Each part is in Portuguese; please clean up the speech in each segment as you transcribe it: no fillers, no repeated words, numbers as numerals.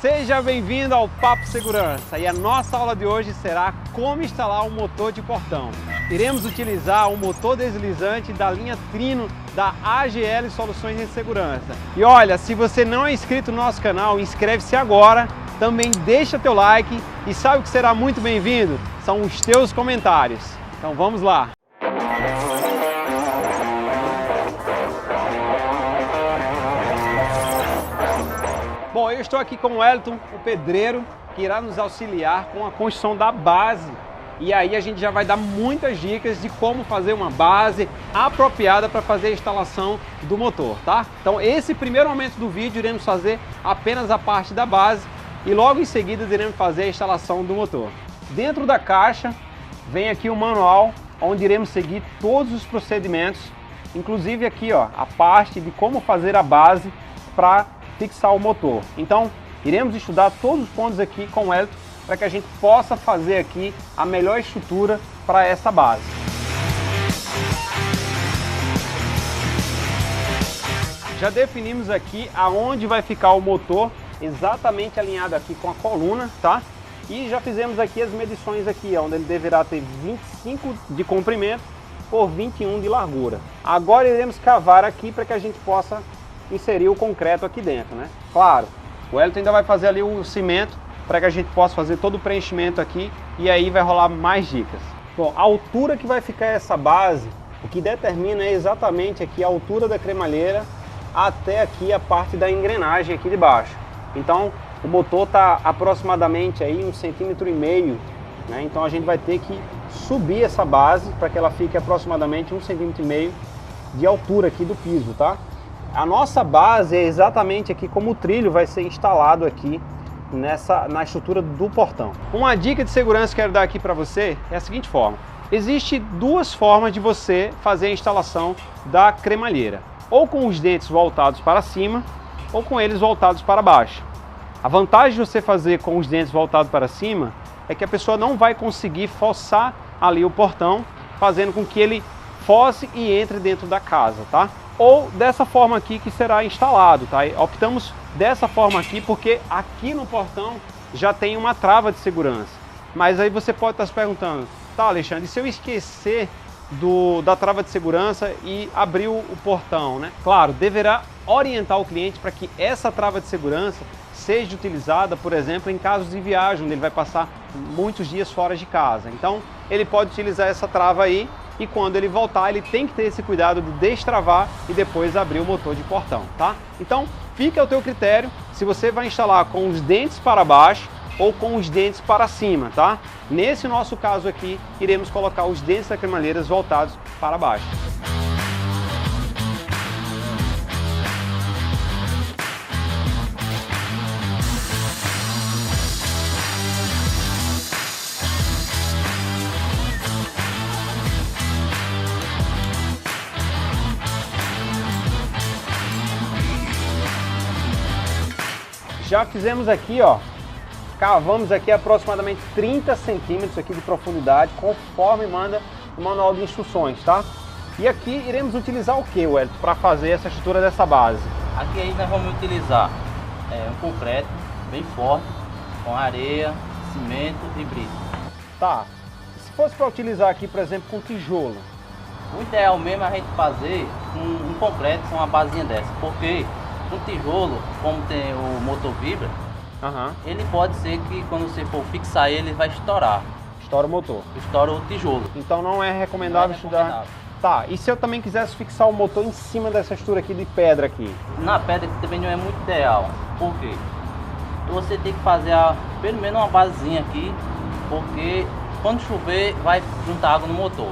Seja bem-vindo ao Papo Segurança e a nossa aula de hoje será como instalar um motor de portão. Iremos utilizar o motor deslizante da linha Trino da AGL Soluções de Segurança. E olha, se você não é inscrito no nosso canal, inscreve-se agora, também deixa teu like e sabe o que será muito bem-vindo? São os teus comentários. Então vamos lá! Bom, eu estou aqui com o Wellington, o pedreiro, que irá nos auxiliar com a construção da base. E aí a gente já vai dar muitas dicas de como fazer uma base apropriada para fazer a instalação do motor, tá? Então esse primeiro momento do vídeo iremos fazer apenas a parte da base e logo em seguida iremos fazer a instalação do motor. Dentro da caixa vem aqui o manual onde iremos seguir todos os procedimentos, inclusive aqui ó, a parte de como fazer a base para fixar o motor. Então, iremos estudar todos os pontos aqui com o Wellington para que a gente possa fazer aqui a melhor estrutura para essa base. Já definimos aqui aonde vai ficar o motor, exatamente alinhado aqui com a coluna, tá? E já fizemos aqui as medições aqui, onde ele deverá ter 25 de comprimento por 21 de largura. Agora iremos cavar aqui para que a gente possa inserir o concreto aqui dentro, né? Claro, o Wellington ainda vai fazer ali o cimento para que a gente possa fazer todo o preenchimento aqui e aí vai rolar mais dicas. Bom, a altura que vai ficar essa base, o que determina é exatamente aqui a altura da cremalheira até aqui a parte da engrenagem aqui de baixo. Então, o motor está aproximadamente aí 1,5 cm, né? Então a gente vai ter que subir essa base para que ela fique aproximadamente 1,5 cm de altura aqui do piso, tá? A nossa base é exatamente aqui como o trilho vai ser instalado aqui na estrutura do portão. Uma dica de segurança que eu quero dar aqui para você é a seguinte forma. Existe duas formas de você fazer a instalação da cremalheira. Ou com os dentes voltados para cima, ou com eles voltados para baixo. A vantagem de você fazer com os dentes voltados para cima é que a pessoa não vai conseguir forçar ali o portão, fazendo com que ele force e entre dentro da casa, tá? Ou dessa forma aqui que será instalado, tá? Optamos dessa forma aqui porque aqui no portão já tem uma trava de segurança. Mas aí você pode estar se perguntando, tá, Alexandre, e se eu esquecer da trava de segurança e abrir o portão, né? Claro, deverá orientar o cliente para que essa trava de segurança seja utilizada, por exemplo, em casos de viagem, onde ele vai passar muitos dias fora de casa. Então, ele pode utilizar essa trava aí e quando ele voltar, ele tem que ter esse cuidado de destravar e depois abrir o motor de portão, tá? Então, fica ao teu critério se você vai instalar com os dentes para baixo ou com os dentes para cima, tá? Nesse nosso caso aqui, iremos colocar os dentes da cremalheira voltados para baixo. Já fizemos aqui, ó, cavamos aqui aproximadamente 30 centímetros aqui de profundidade, conforme manda o manual de instruções, tá? E aqui iremos utilizar o que, Wellington, para fazer essa estrutura dessa base? Aqui aí nós vamos utilizar um concreto bem forte, com areia, cimento e brita. Tá, se fosse para utilizar aqui, por exemplo, com tijolo? O ideal mesmo é a gente fazer um concreto com uma basinha dessa, porque um tijolo, como tem o motor vibra, ele pode ser que quando você for fixar ele vai estourar. Estoura o motor. Estoura o tijolo. Então não é recomendável estudar. Tá, e se eu também quisesse fixar o motor em cima dessa estrutura aqui de pedra aqui? Na pedra aqui também não é muito ideal. Por quê? Você tem que fazer pelo menos uma basezinha aqui, porque quando chover vai juntar água no motor.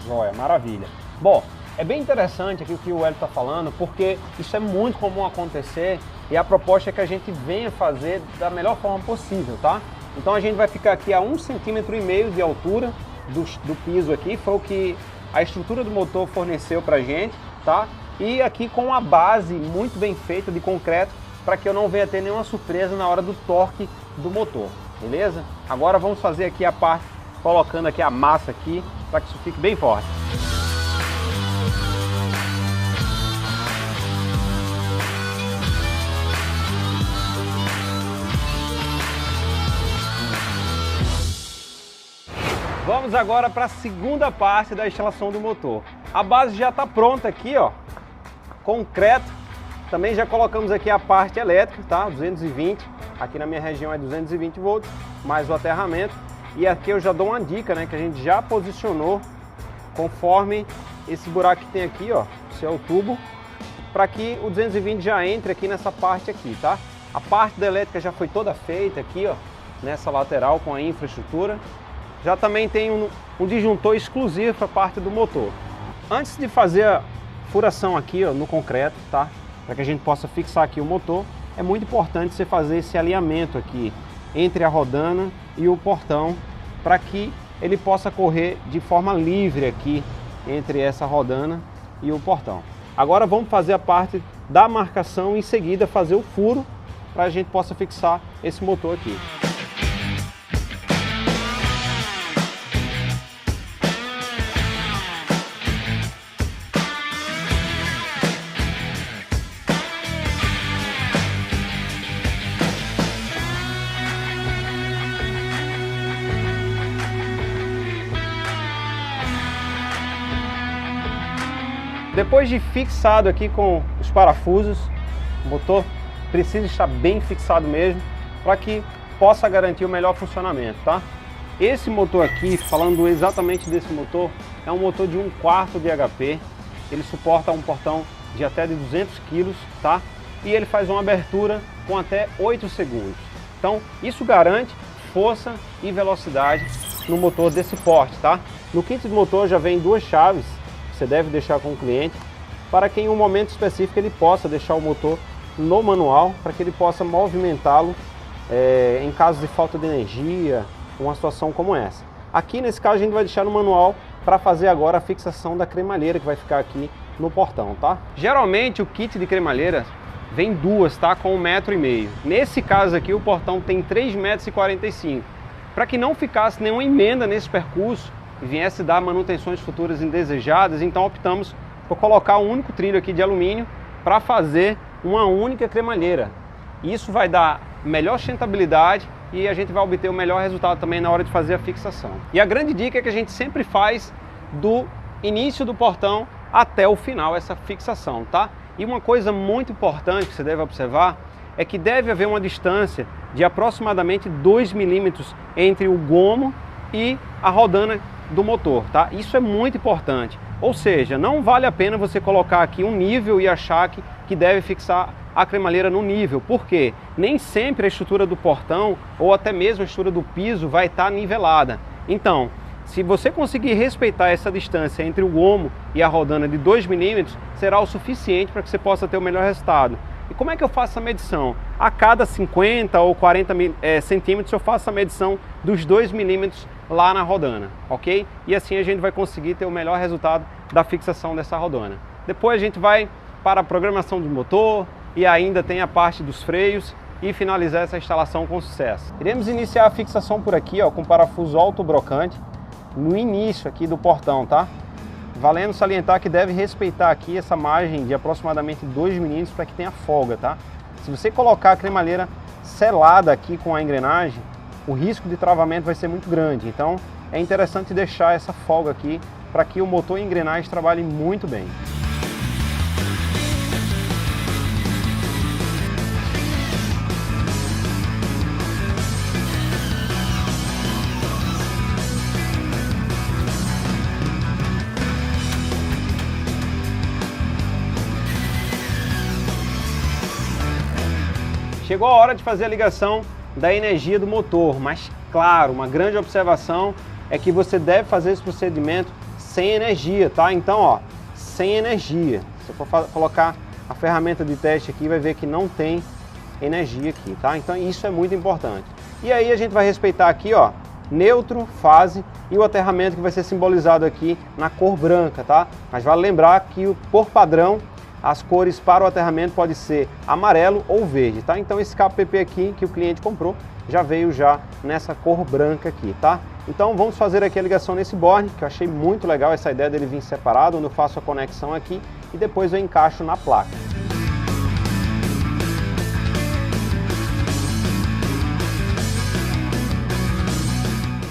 Joia, maravilha. Bom, é bem interessante aqui o que o Wellington está falando, porque isso é muito comum acontecer e a proposta é que a gente venha fazer da melhor forma possível, tá? Então a gente vai ficar aqui a 1,5 cm de altura do piso aqui, foi o que a estrutura do motor forneceu pra gente, tá? E aqui com a base muito bem feita de concreto, para que eu não venha ter nenhuma surpresa na hora do torque do motor, beleza? Agora vamos fazer aqui a parte, colocando aqui a massa aqui, para que isso fique bem forte. Vamos agora para a segunda parte da instalação do motor. A base já está pronta aqui, ó, concreto. Também já colocamos aqui a parte elétrica, tá? 220, aqui na minha região é 220 volts, mais o aterramento. E aqui eu já dou uma dica, né, que a gente já posicionou conforme esse buraco que tem aqui, ó, esse é o tubo, para que o 220 já entre aqui nessa parte aqui, tá? A parte da elétrica já foi toda feita aqui, ó, nessa lateral com a infraestrutura. Já também tem um disjuntor exclusivo para a parte do motor. Antes de fazer a furação aqui, ó, no concreto, tá? Para que a gente possa fixar aqui o motor, é muito importante você fazer esse alinhamento aqui entre a rodana e o portão, para que ele possa correr de forma livre aqui entre essa rodana e o portão. Agora vamos fazer a parte da marcação e em seguida fazer o furo para a gente possa fixar esse motor aqui. Depois de fixado aqui com os parafusos, o motor precisa estar bem fixado mesmo para que possa garantir o melhor funcionamento, tá? Esse motor aqui, falando exatamente desse motor, é um motor de 1/4 de HP, ele suporta um portão de até de 200 kg, tá? E ele faz uma abertura com até 8 segundos. Então isso garante força e velocidade no motor desse porte, tá? No kit do motor já vem 2 chaves, você deve deixar com o cliente, para que em um momento específico ele possa deixar o motor no manual, para que ele possa movimentá-lo em caso de falta de energia, uma situação como essa. Aqui nesse caso a gente vai deixar no manual para fazer agora a fixação da cremalheira que vai ficar aqui no portão, tá? Geralmente o kit de cremalheira vem 2, tá? Com 1,5 m. Nesse caso aqui o portão tem 3,45 m. Para que não ficasse nenhuma emenda nesse percurso e viesse dar manutenções futuras indesejadas, então optamos por colocar um único trilho aqui de alumínio para fazer uma única cremalheira. Isso vai dar melhor sustentabilidade e a gente vai obter o melhor resultado também na hora de fazer a fixação. E a grande dica é que a gente sempre faz do início do portão até o final essa fixação, tá? E uma coisa muito importante que você deve observar é que deve haver uma distância de aproximadamente 2 milímetros entre o gomo e a rodana do motor, tá? Isso é muito importante. Ou seja, não vale a pena você colocar aqui um nível e achar que deve fixar a cremalheira no nível, porque nem sempre a estrutura do portão ou até mesmo a estrutura do piso vai estar nivelada. Então, se você conseguir respeitar essa distância entre o gomo e a rodana de 2 milímetros, será o suficiente para que você possa ter o melhor resultado. E como é que eu faço a medição? A cada 50 ou 40 centímetros eu faço a medição dos 2 milímetros lá na rodana, ok? E assim a gente vai conseguir ter o melhor resultado da fixação dessa rodana. Depois a gente vai para a programação do motor e ainda tem a parte dos freios e finalizar essa instalação com sucesso. Iremos iniciar a fixação por aqui, ó, com parafuso autobrocante no início aqui do portão, tá? Valendo salientar que deve respeitar aqui essa margem de aproximadamente 2 milímetros para que tenha folga, tá? Se você colocar a cremalheira selada aqui com a engrenagem, o risco de travamento vai ser muito grande. Então é interessante deixar essa folga aqui para que o motor e a engrenagem trabalhem muito bem. Chegou a hora de fazer a ligação da energia do motor, mas claro, uma grande observação é que você deve fazer esse procedimento sem energia, tá? Então, ó, sem energia. Se eu for colocar a ferramenta de teste aqui, vai ver que não tem energia aqui, tá? Então isso é muito importante. E aí a gente vai respeitar aqui, ó, neutro, fase e o aterramento que vai ser simbolizado aqui na cor branca, tá? Mas vale lembrar que por padrão as cores para o aterramento pode ser amarelo ou verde, tá? Então esse cabo PP aqui que o cliente comprou já veio já nessa cor branca aqui, tá? Então vamos fazer aqui a ligação nesse borne, que eu achei muito legal essa ideia dele vir separado, onde eu faço a conexão aqui e depois eu encaixo na placa.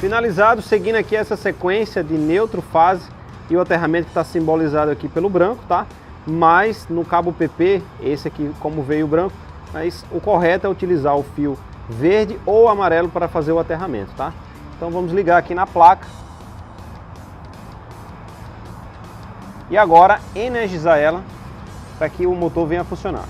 Finalizado, seguindo aqui essa sequência de neutro, fase e o aterramento que está simbolizado aqui pelo branco, tá? Mas no cabo PP, esse aqui como veio o branco, mas o correto é utilizar o fio verde ou amarelo para fazer o aterramento, tá? Então vamos ligar aqui na placa. E agora energizar ela para que o motor venha a funcionar.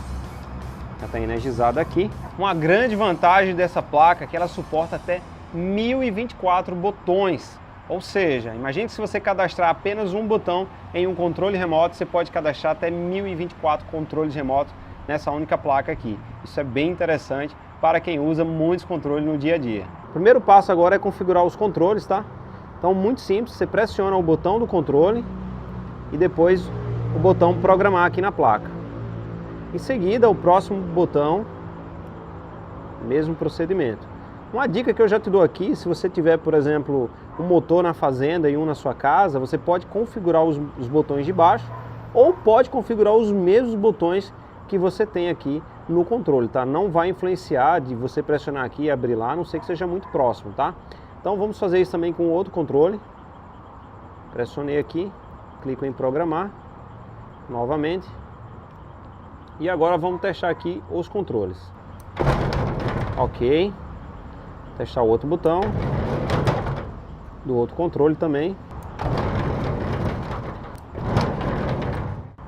Já está energizada aqui. Uma grande vantagem dessa placa é que ela suporta até 1024 botões. Ou seja, imagine que se você cadastrar apenas um botão em um controle remoto, você pode cadastrar até 1024 controles remotos nessa única placa aqui. Isso é bem interessante para quem usa muitos controles no dia a dia. O primeiro passo agora é configurar os controles, tá? Então, muito simples, você pressiona o botão do controle e depois o botão programar aqui na placa. Em seguida, o próximo botão, mesmo procedimento. Uma dica que eu já te dou aqui, se você tiver, por exemplo, um motor na fazenda e um na sua casa, você pode configurar os botões de baixo ou pode configurar os mesmos botões que você tem aqui no controle, tá? Não vai influenciar de você pressionar aqui e abrir lá, a não ser que seja muito próximo, tá? Então vamos fazer isso também com outro controle. Pressionei aqui, clico em programar, novamente. E agora vamos testar aqui os controles. Ok. Testar o outro botão. Do outro controle também.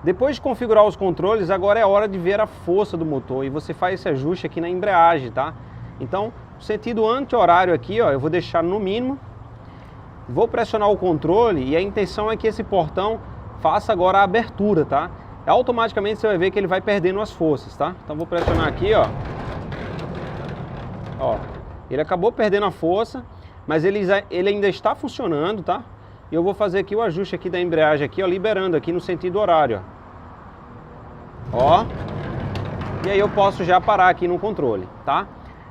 Depois de configurar os controles, agora é hora de ver a força do motor. E você faz esse ajuste aqui na embreagem, tá? Então, o sentido anti-horário aqui, ó, eu vou deixar no mínimo. Vou pressionar o controle e a intenção é que esse portão faça agora a abertura, tá? Automaticamente você vai ver que ele vai perdendo as forças, tá? Então vou pressionar aqui, ó. Ó, ele acabou perdendo a força, mas ele ainda está funcionando, tá? E eu vou fazer aqui o ajuste aqui da embreagem aqui, ó, liberando aqui no sentido horário, ó. E aí eu posso já parar aqui no controle, tá?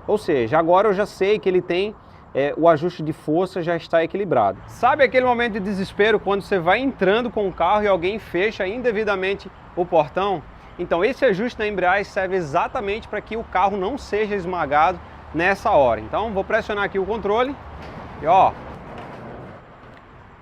Ou seja, agora eu já sei que ele tem o ajuste de força já está equilibrado. Sabe aquele momento de desespero quando você vai entrando com o carro e alguém fecha indevidamente o portão? Então esse ajuste na embreagem serve exatamente para que o carro não seja esmagado nessa hora. Então vou pressionar aqui o controle e ó.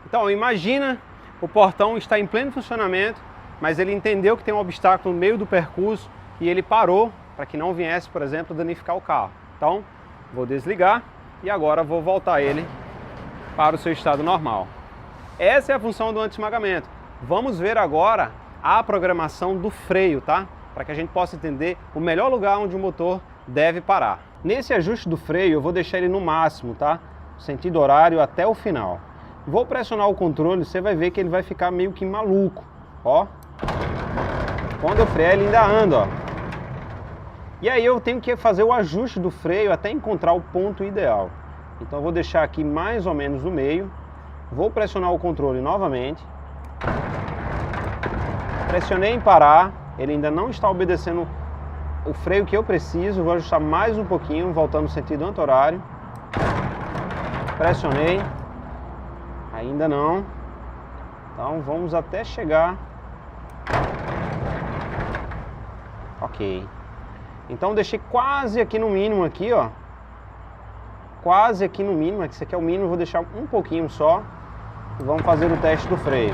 Então imagina o portão está em pleno funcionamento, mas ele entendeu que tem um obstáculo no meio do percurso e ele parou para que não viesse, por exemplo, danificar o carro. Então vou desligar. E agora vou voltar ele para o seu estado normal. Essa é a função do anti-esmagamento. Vamos ver agora a programação do freio, tá? Para que a gente possa entender o melhor lugar onde o motor deve parar. Nesse ajuste do freio eu vou deixar ele no máximo, tá? Sentido horário até o final. Vou pressionar o controle, você vai ver que ele vai ficar meio que maluco, ó. Quando eu frear ele ainda anda, ó. E aí eu tenho que fazer o ajuste do freio até encontrar o ponto ideal. Então eu vou deixar aqui mais ou menos no meio. Vou pressionar o controle novamente. Pressionei em parar. Ele ainda não está obedecendo o freio que eu preciso. Vou ajustar mais um pouquinho, voltando no sentido anti-horário. Pressionei. Ainda não. Então vamos até chegar. Ok. Então deixei quase aqui no mínimo aqui, ó. Quase aqui no mínimo, esse aqui é o mínimo, vou deixar um pouquinho só. E vamos fazer o teste do freio.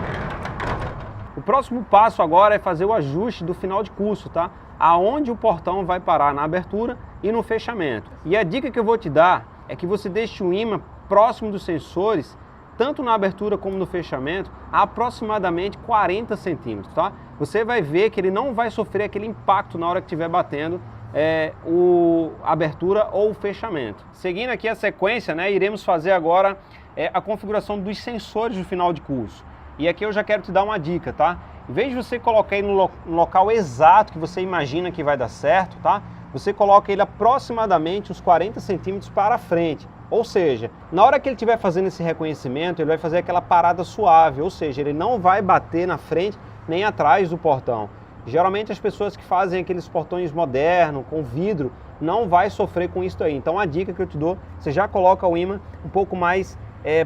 O próximo passo agora é fazer o ajuste do final de curso, tá? Aonde o portão vai parar, na abertura e no fechamento. E a dica que eu vou te dar é que você deixe o ímã próximo dos sensores, tanto na abertura como no fechamento, a aproximadamente 40 centímetros, tá? Você vai ver que ele não vai sofrer aquele impacto na hora que estiver batendo a abertura ou o fechamento. Seguindo aqui a sequência, né, iremos fazer agora a configuração dos sensores do final de curso. E aqui eu já quero te dar uma dica, tá? Em vez de você colocar ele no local exato que você imagina que vai dar certo, tá? Você coloca ele aproximadamente uns 40 centímetros para frente. Ou seja, na hora que ele estiver fazendo esse reconhecimento, ele vai fazer aquela parada suave, ou seja, ele não vai bater na frente nem atrás do portão. Geralmente as pessoas que fazem aqueles portões modernos, com vidro, não vai sofrer com isso aí. Então a dica que eu te dou, você já coloca o ímã um pouco mais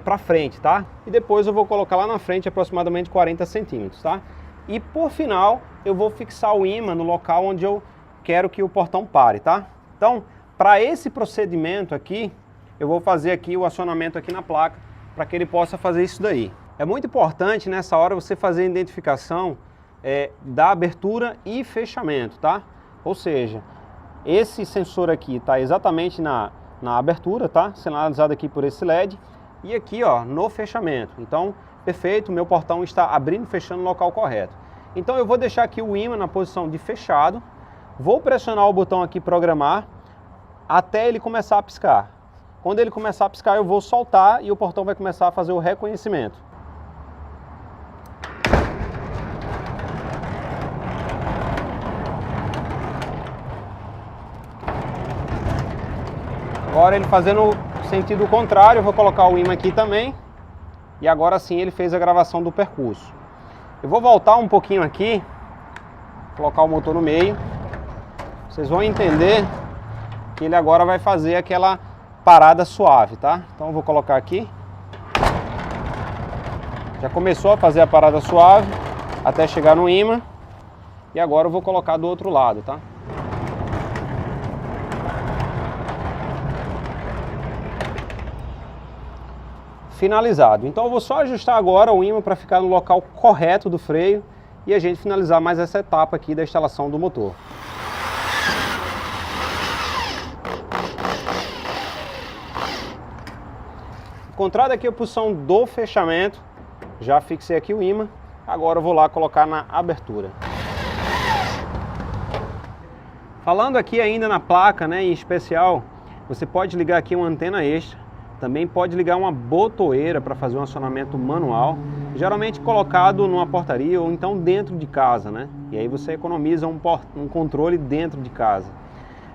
para frente, tá? E depois eu vou colocar lá na frente aproximadamente 40 centímetros, tá? E por final, eu vou fixar o ímã no local onde eu quero que o portão pare, tá? Então, para esse procedimento aqui, eu vou fazer aqui o acionamento aqui na placa para que ele possa fazer isso daí. É muito importante nessa hora você fazer a identificação da abertura e fechamento, tá? Ou seja, esse sensor aqui está exatamente na abertura, tá? Sinalizado aqui por esse LED e aqui, ó, no fechamento. Então, perfeito, meu portão está abrindo e fechando no local correto. Então eu vou deixar aqui o ímã na posição de fechado, vou pressionar o botão aqui programar até ele começar a piscar. Quando ele começar a piscar eu vou soltar e o portão vai começar a fazer o reconhecimento. Agora ele fazendo sentido contrário, eu vou colocar o ímã aqui também. E agora sim ele fez a gravação do percurso. Eu vou voltar um pouquinho aqui, colocar o motor no meio. Vocês vão entender que ele agora vai fazer aquela parada suave, tá? Então eu vou colocar aqui. Já começou a fazer a parada suave até chegar no ímã. E agora eu vou colocar do outro lado, tá? Finalizado. Então eu vou só ajustar agora o ímã para ficar no local correto do freio e a gente finalizar mais essa etapa aqui da instalação do motor. Encontrada aqui a posição do fechamento, já fixei aqui o ímã, agora eu vou lá colocar na abertura. Falando aqui ainda na placa, né, em especial, você pode ligar aqui uma antena extra. Também pode ligar uma botoeira para fazer um acionamento manual, geralmente colocado numa portaria ou então dentro de casa, né? E aí você economiza um controle dentro de casa.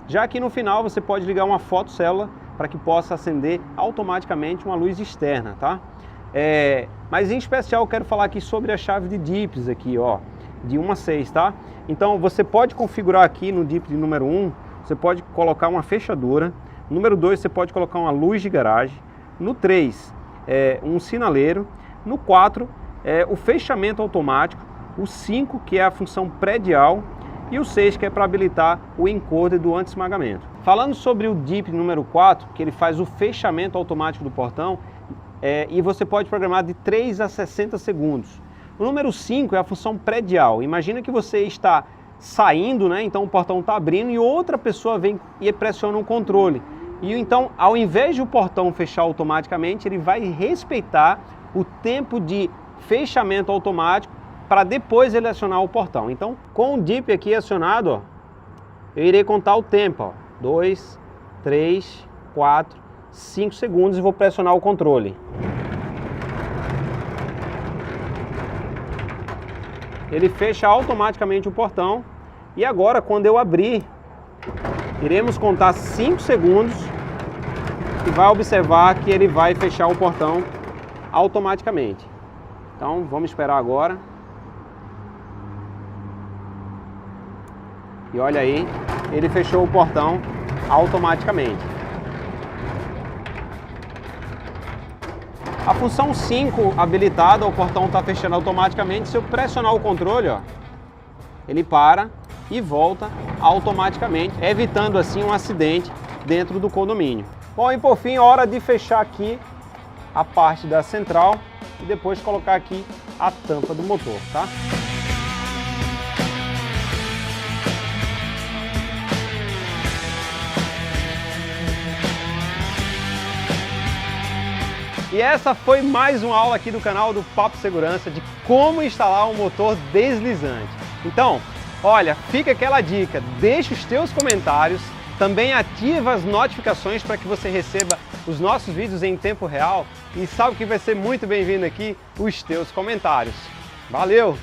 Já aqui no final você pode ligar uma fotocélula para que possa acender automaticamente uma luz externa, tá? Mas em especial eu quero falar aqui sobre a chave de DIPs aqui, ó, de 1 a 6, tá? Então você pode configurar aqui no DIP de número 1, você pode colocar uma fechadura. Número 2, você pode colocar uma luz de garagem. No 3, um sinaleiro. No 4, o fechamento automático. O 5, que é a função predial. E o 6, que é para habilitar o encoder do anti-esmagamento. Falando sobre o DIP número 4, que ele faz o fechamento automático do portão, e você pode programar de 3 a 60 segundos. O número 5 é a função predial. Imagina que você está saindo, né? Então o portão está abrindo e outra pessoa vem e pressiona o controle. E então, ao invés de o portão fechar automaticamente, ele vai respeitar o tempo de fechamento automático para depois ele acionar o portão. Então, com o DIP aqui acionado, ó, eu irei contar o tempo, ó, 2, 3, 4, 5 segundos e vou pressionar o controle. Ele fecha automaticamente o portão e agora quando eu abrir, iremos contar 5 segundos e vai observar que ele vai fechar o portão automaticamente. Então vamos esperar agora. E olha aí, ele fechou o portão automaticamente. A função 5 habilitada, o portão está fechando automaticamente. Se eu pressionar o controle, ó, ele para e volta automaticamente, evitando assim um acidente dentro do condomínio. Bom, e por fim, hora de fechar aqui a parte da central e depois colocar aqui a tampa do motor, tá? E essa foi mais uma aula aqui do canal do Papo Segurança de como instalar um motor deslizante. Então, olha, fica aquela dica, deixa os teus comentários, também ativa as notificações para que você receba os nossos vídeos em tempo real e sabe que vai ser muito bem-vindo aqui os teus comentários. Valeu!